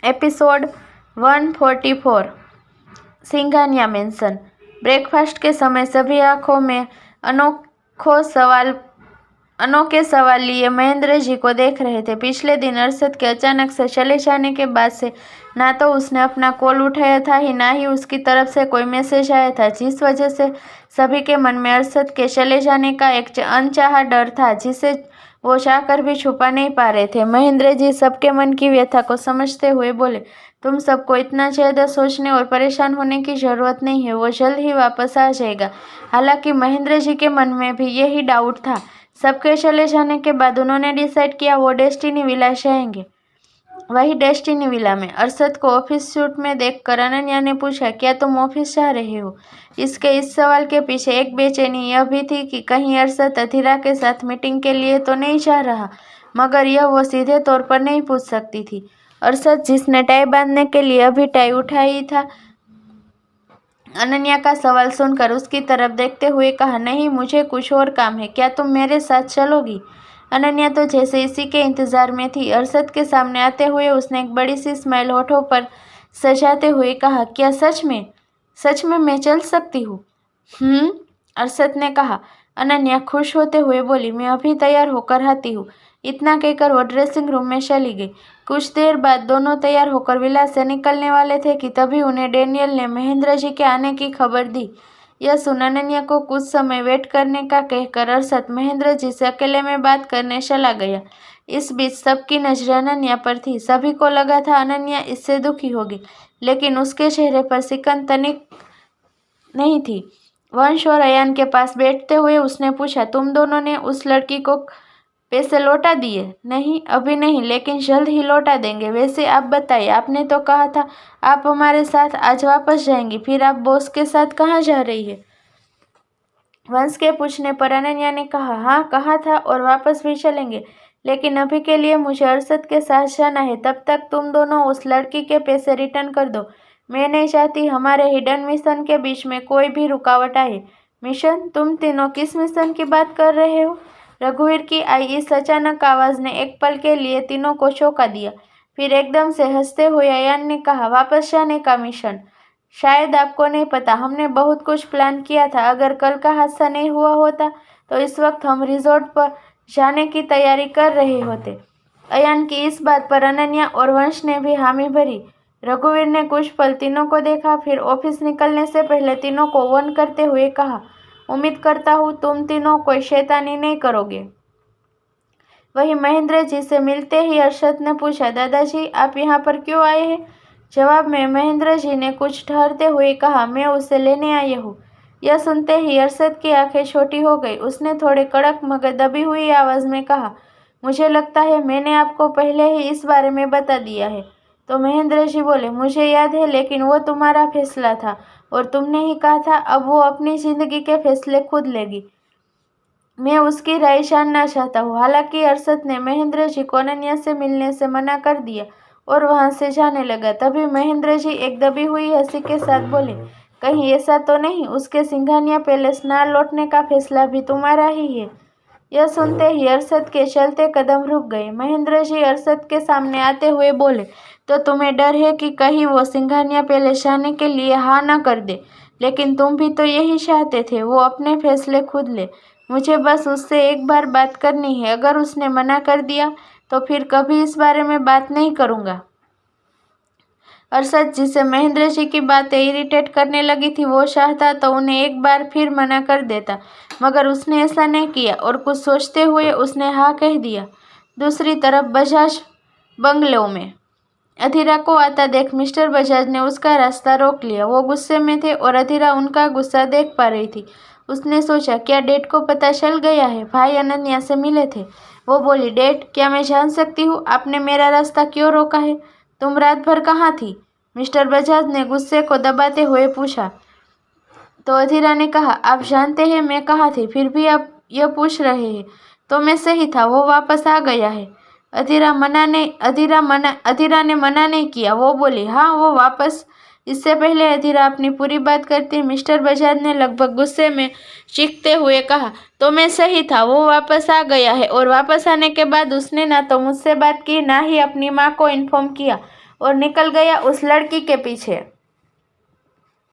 Episode 144 Singhania mention. Breakfast के समय सभी आंखों में अनोखे सवाल लिए महेंद्र जी को देख रहे थे। पिछले दिन अरशद के अचानक से चले जाने के बाद से ना तो उसने अपना कॉल उठाया था ना ही उसकी तरफ से कोई मैसेज आया था, जिस वजह से सभी के मन में अरशद के चले जाने का एक अनचाहा डर था जिसे वो चाहकर भी छुपा नहीं पा रहे थे। महेंद्र जी सबके मन की व्यथा को समझते हुए बोले, तुम सबको इतना ज्यादा सोचने और परेशान होने की जरूरत नहीं है, वो जल्द ही वापस आ जाएगा। हालांकि महेंद्र जी के मन में भी यही डाउट था। सबके चले जाने के बाद उन्होंने डिसाइड किया वो डेस्टिनी विला जाएंगे। वही डेस्टिनी विला में अरशद को ऑफिस सूट में देखकर अनन्या ने पूछा, क्या तुम ऑफिस जा रहे हो? इसके इस सवाल के पीछे एक बेचैनी यह भी थी कि कहीं अरशद अधीरा के साथ मीटिंग के लिए तो नहीं जा रहा, मगर यह वो सीधे तौर पर नहीं पूछ सकती थी। अरशद जिसने टाई बांधने के लिए अभी टाई उठाई था, अनन्या का सवाल सुनकर उसकी तरफ देखते हुए कहा, नहीं मुझे कुछ और काम है, क्या तुम मेरे साथ चलोगी? अनन्या तो जैसे इसी के इंतजार में थी। अरशद के सामने आते हुए उसने एक बड़ी सी स्माइल होठों पर सजाते हुए कहा, क्या सच में मैं चल सकती हूँ? अरशद ने कहा। अनन्या खुश होते हुए बोली, मैं अभी तैयार होकर आती हूँ। इतना कहकर वो ड्रेसिंग रूम में चली गई। कुछ देर बाद दोनों तैयार होकर विला से निकलने वाले थे कि तभी उन्हें डेनियल ने महेंद्र जी के आने की खबर दी। यह सुन अनन्या को कुछ समय वेट करने का कहकर अरशद महेंद्र जी से अकेले में बात करने चला गया। इस बीच सबकी नजरें अनन्या पर थी। सभी को लगा था अनन्या इससे दुखी होगी, लेकिन उसके चेहरे पर सिकन तनिक नहीं थी। वंश और अयान के पास बैठते हुए उसने पूछा, तुम दोनों ने उस लड़की को पैसे लौटा दिए? नहीं, अभी नहीं, लेकिन जल्द ही लौटा देंगे। वैसे आप बताइए, आपने तो कहा था आप हमारे साथ आज वापस जाएंगी, फिर आप बॉस के साथ कहाँ जा रही है? वंश के पूछने पर अनन्या ने कहा, हाँ कहा था और वापस भी चलेंगे, लेकिन अभी के लिए मुझे अरशद के साथ जाना है। तब तक तुम दोनों उस लड़की के पैसे रिटर्न कर दो। मैं नहीं चाहती हमारे हिडन मिशन के बीच में कोई भी रुकावट आए। मिशन? तुम तीनों किस मिशन की बात कर रहे हो? रघुवीर की आई इस अचानक आवाज ने एक पल के लिए तीनों को चौंका दिया। फिर एकदम से हंसते हुए अयान ने कहा, वापस जाने का मिशन? शायद आपको नहीं पता, हमने बहुत कुछ प्लान किया था। अगर कल का हादसा नहीं हुआ होता तो इस वक्त हम रिजॉर्ट पर जाने की तैयारी कर रहे होते। अयान की इस बात पर अनन्या और वंश ने भी हामी भरी। रघुवीर ने कुछ पल तीनों को देखा, फिर ऑफिस निकलने से पहले तीनों को वार्न करते हुए कहा, उम्मीद करता हूँ तुम तीनों कोई शैतानी नहीं करोगे। वही महेंद्र जी से मिलते ही अरशद ने पूछा, दादाजी आप यहाँ पर क्यों आए हैं? जवाब में महेंद्र जी ने कुछ ठहरते हुए कहा, मैं उसे लेने आई हूँ। यह सुनते ही अरशद की आंखें छोटी हो गई। उसने थोड़े कड़क मगर दबी हुई आवाज में कहा, मुझे लगता है मैंने आपको पहले ही इस बारे में बता दिया है। तो महेंद्र जी बोले, मुझे याद है, लेकिन वो तुम्हारा फैसला था और तुमने ही कहा था अब वो अपनी जिंदगी के फैसले खुद लेगी। मैं उसकी राय जानना चाहता हूँ। हालांकि अरशद ने महेंद्र जी को अनन्या से मिलने से मना कर दिया और वहां से जाने लगा। तभी महेंद्र जी एक दबी हुई हंसी के साथ बोले, कहीं ऐसा तो नहीं उसके सिंघानिया पैलेस ना लौटने का फैसला भी तुम्हारा ही है? यह सुनते ही अरशद के चलते कदम रुक गए। महेंद्र जी अरशद के सामने आते हुए बोले, तो तुम्हें डर है कि कहीं वो सिंघानिया पैलेस जाने के लिए हाँ ना कर दे? लेकिन तुम भी तो यही चाहते थे, वो अपने फैसले खुद ले। मुझे बस उससे एक बार बात करनी है। अगर उसने मना कर दिया तो फिर कभी इस बारे में बात नहीं करूँगा। अरशद जिसे महेंद्र जी की बातें इरिटेट करने लगी थी, वो चाहता तो उन्हें एक बार फिर मना कर देता, मगर उसने ऐसा नहीं किया और कुछ सोचते हुए उसने हाँ कह दिया। दूसरी तरफ बजाज बंगलों में अधीरा को आता देख मिस्टर बजाज ने उसका रास्ता रोक लिया। वो गुस्से में थे और अधीरा उनका गुस्सा देख पा रही थी। उसने सोचा, क्या डैड को पता चल गया है? भाई अनन्या से मिले थे। वो बोली, डैड क्या मैं जान सकती हूँ आपने मेरा रास्ता क्यों रोका है? तुम रात भर कहाँ थी? मिस्टर बजाज ने गुस्से को दबाते हुए पूछा। तो अधीरा ने कहा, आप जानते हैं मैं कहाँ थी, फिर भी आप यह पूछ रहे हैं। तो मैं सही था, वो वापस आ गया है। अधीरा ने मना नहीं किया। वो बोली, हाँ वो वापस। इससे पहले अधीरा अपनी पूरी बात करती मिस्टर बजाज ने लगभग गुस्से में चीखते हुए कहा, तो मैं सही था, वो वापस आ गया है और वापस आने के बाद उसने ना तो मुझसे बात की ना ही अपनी माँ को इन्फॉर्म किया। और निकल गया उस लड़की के पीछे।